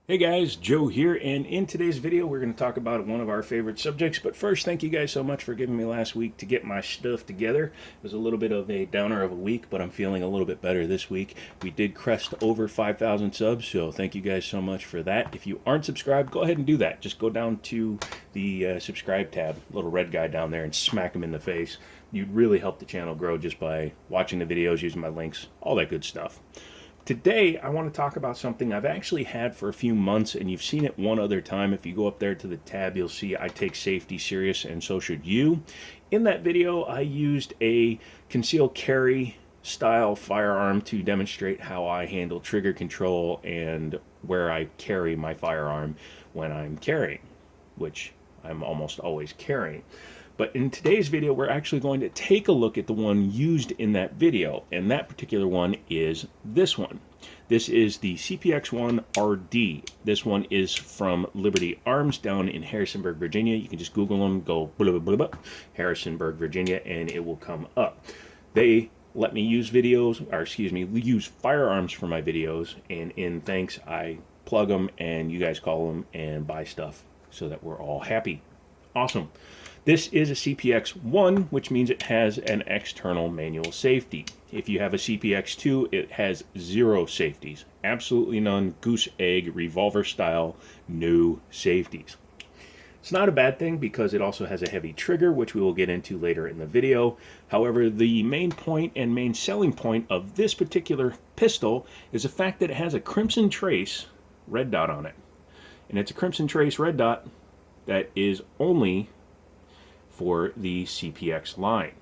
Hey guys, Joe here, and in today's video we're going to talk about one of our favorite subjects. But first, thank you guys so much for giving me last week to get my stuff together. It was a little bit of a downer of a week, but I'm feeling a little bit better this week. We did crest over 5,000 subs, so thank you guys so much for that. If you aren't subscribed, go ahead and do that. Just go down to the subscribe tab, little red guy down there, and smack him in the face. You'd really help the channel grow just by watching the videos, using my links, all that good stuff. Today, I want to talk about something I've actually had for a few months, and you've seen it one other time. If you go up there to the tab, you'll see I take safety serious, and so should you. In that video, I used a concealed carry style firearm to demonstrate how I handle trigger control and where I carry my firearm when I'm carrying, which I'm almost always carrying. But in today's video, we're actually going to take a look at the one used in that video, and that particular one is this one. This is the CPX1 RD. This one is from Liberty Arms down in Harrisonburg, Virginia. You can just Google them, go blah, blah, blah, blah, Harrisonburg, Virginia, and it will come up. They let me use use firearms for my videos, and in thanks, I plug them, and you guys call them and buy stuff so that we're all happy. Awesome. This is a CPX1, which means it has an external manual safety. If you have a CPX2, it has 0 safeties. Absolutely none. Goose egg, revolver style, no safeties. It's not a bad thing because it also has a heavy trigger, which we will get into later in the video. However, the main point and main selling point of this particular pistol is the fact that it has a crimson trace red dot on it. And it's a crimson trace red dot that is only for the CPX line.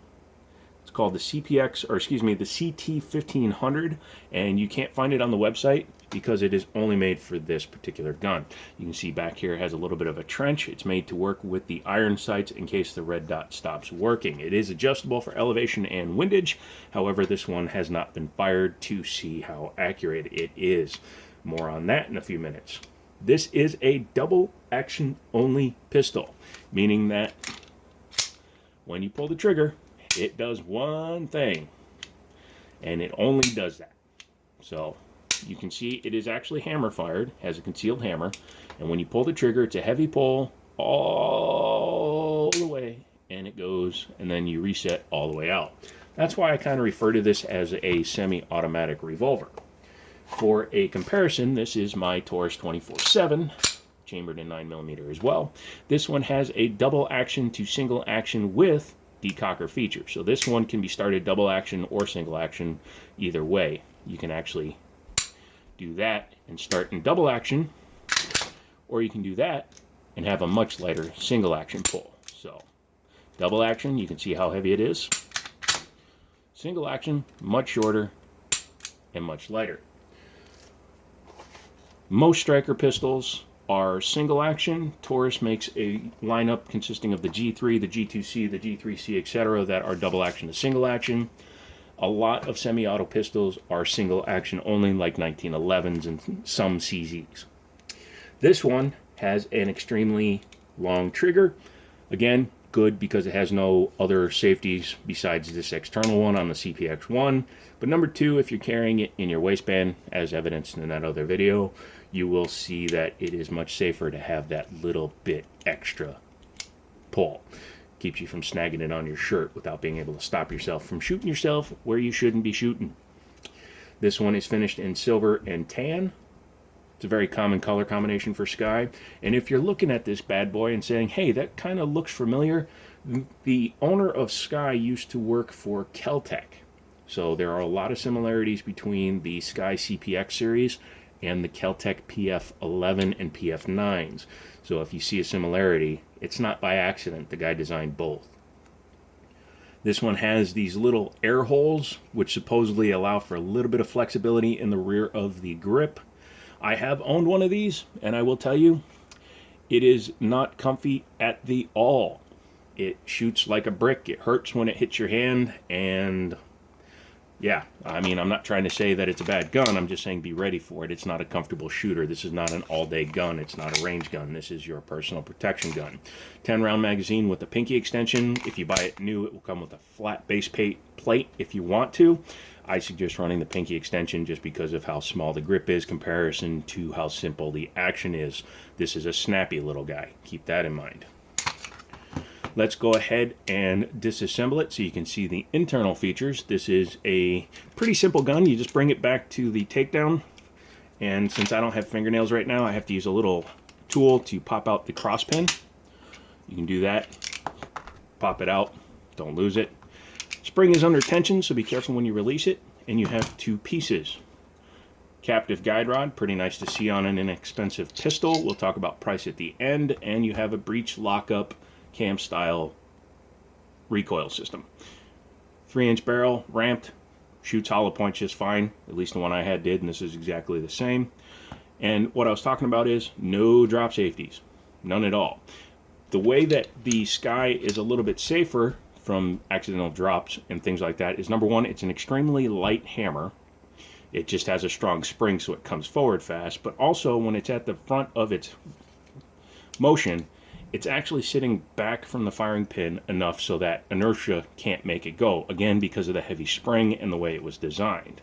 It's called the the CT1500, and you can't find it on the website because it is only made for this particular gun. You can see back here it has a little bit of a trench. It's made to work with the iron sights in case the red dot stops working. It is adjustable for elevation and windage. However, this one has not been fired to see how accurate it is. More on that in a few minutes. This is a double action only pistol, meaning that when you pull the trigger, it does one thing, and it only does that. So you can see it is actually hammer fired, has a concealed hammer, and when you pull the trigger, it's a heavy pull all the way, and it goes, and then you reset all the way out. That's why I kind of refer to this as a semi-automatic revolver. For a comparison, this is my Taurus 24/7, chambered in 9mm as well. This one has a double action to single action with decocker feature. So this one can be started double action or single action, either way. You can actually do that and start in double action, or you can do that and have a much lighter single action pull. So double action, you can see how heavy it is. Single action, much shorter and much lighter. Most striker pistols are single action. Taurus makes a lineup consisting of the G3, the G2C, the G3C, etc. that are double action to single action. A lot of semi-auto pistols are single action only, like 1911s and some CZs. This one has an extremely long trigger. Again, good because it has no other safeties besides this external one on the CPX1. But number two, if you're carrying it in your waistband, as evidenced in that other video, you will see that it is much safer to have that little bit extra pull. Keeps you from snagging it on your shirt without being able to stop yourself from shooting yourself where you shouldn't be shooting. This one is finished in silver and tan. It's a very common color combination for Sky. And if you're looking at this bad boy and saying, hey, that kind of looks familiar, the owner of Sky used to work for Kel-Tec. So there are a lot of similarities between the Sky CPX series and the Kel-Tec PF11 and PF9s. So if you see a similarity, it's not by accident. The guy designed both. This one has these little air holes, which supposedly allow for a little bit of flexibility in the rear of the grip. I have owned one of these, and I will tell you, it is not comfy at the all. It shoots like a brick. It hurts when it hits your hand, and Yeah, I mean, I'm not trying to say that it's a bad gun. I'm just saying be ready for it. It's not a comfortable shooter. This is not an all-day gun. It's not a range gun. This is your personal protection gun. 10-round magazine with a pinky extension. If you buy it new, it will come with a flat base plate if you want to. I suggest running the pinky extension just because of how small the grip is comparison to how simple the action is. This is a snappy little guy. Keep that in mind. Let's go ahead and disassemble it so you can see the internal features. This is a pretty simple gun. You just bring it back to the takedown. And since I don't have fingernails right now, I have to use a little tool to pop out the cross pin. You can do that. Pop it out. Don't lose it. Spring is under tension, so be careful when you release it. And you have 2 pieces. Captive guide rod, pretty nice to see on an inexpensive pistol. We'll talk about price at the end. And you have a breech lockup cam style recoil system. 3-inch barrel, ramped, shoots hollow points just fine. At least the one I had did, and this is exactly the same. And what I was talking about is no drop safeties, none at all. The way that the SCCY is a little bit safer from accidental drops and things like that is, number one, it's an extremely light hammer. It just has a strong spring, so it comes forward fast. But also, when it's at the front of its motion, it's actually sitting back from the firing pin enough so that inertia can't make it go, again because of the heavy spring and the way it was designed.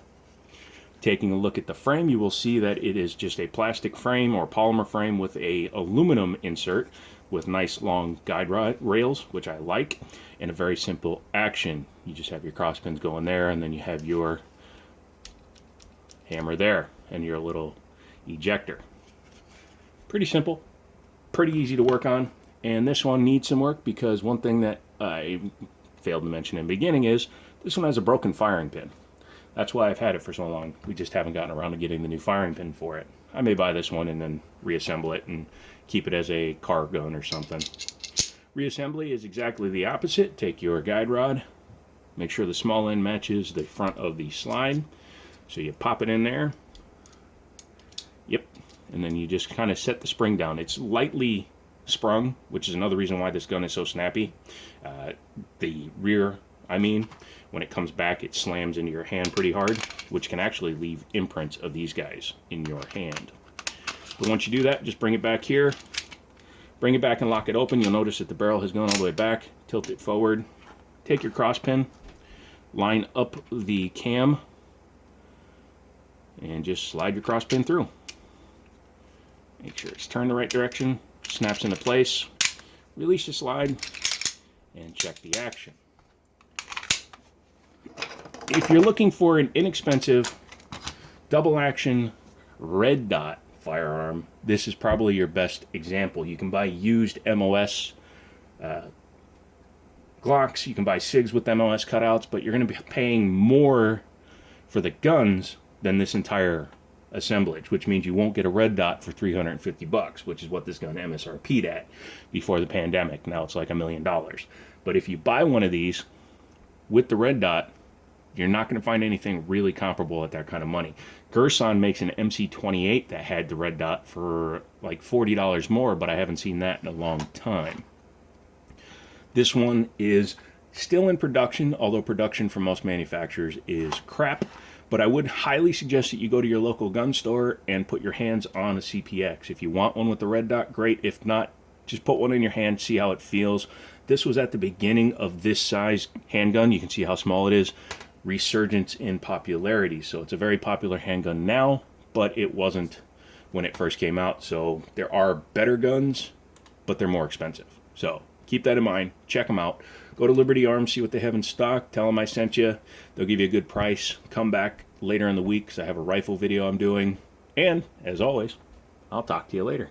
Taking a look at the frame, you will see that it is just a plastic frame or polymer frame with a aluminum insert with nice long guide rails, which I like, and a very simple action. You just have your cross pins going there, and then you have your hammer there and your little ejector. Pretty simple, pretty easy to work on. And this one needs some work because one thing that I failed to mention in the beginning is this one has a broken firing pin. That's why I've had it for so long. We just haven't gotten around to getting the new firing pin for it. I may buy this one and then reassemble it and keep it as a car gun or something. Reassembly is exactly the opposite. Take your guide rod, make sure the small end matches the front of the slide. So you pop it in there. Yep. And then you just kind of set the spring down. It's lightly sprung, which is another reason why this gun is so snappy. The rear, when it comes back, it slams into your hand pretty hard, which can actually leave imprints of these guys in your hand. But once you do that, just bring it back here, bring it back and lock it open. You'll notice that the barrel has gone all the way back. Tilt it forward, take your cross pin, line up the cam, and just slide your cross pin through. Make sure it's turned the right direction, snaps into place, release the slide, and check the action. If you're looking for an inexpensive double action red dot firearm, this is probably your best example. You can buy used MOS Glocks, you can buy SIGs with MOS cutouts, but you're going to be paying more for the guns than this entire assemblage, which means you won't get a red dot for $350, which is what this gun MSRP'd at before the pandemic. Now it's like $1 million. But if you buy one of these with the red dot, you're not going to find anything really comparable at that kind of money. Gerson makes an MC28 that had the red dot for like $40 more, but I haven't seen that in a long time. This one is still in production, although production for most manufacturers is crap. But I would highly suggest that you go to your local gun store and put your hands on a CPX. If you want one with the red dot, great. If not, just put one in your hand, see how it feels. This was at the beginning of this size handgun. You can see how small it is. Resurgence in popularity. So it's a very popular handgun now, but it wasn't when it first came out. So there are better guns, but they're more expensive. So keep that in mind. Check them out. Go to Liberty Arms, see what they have in stock. Tell them I sent you. They'll give you a good price. Come back later in the week because I have a rifle video I'm doing. And, as always, I'll talk to you later.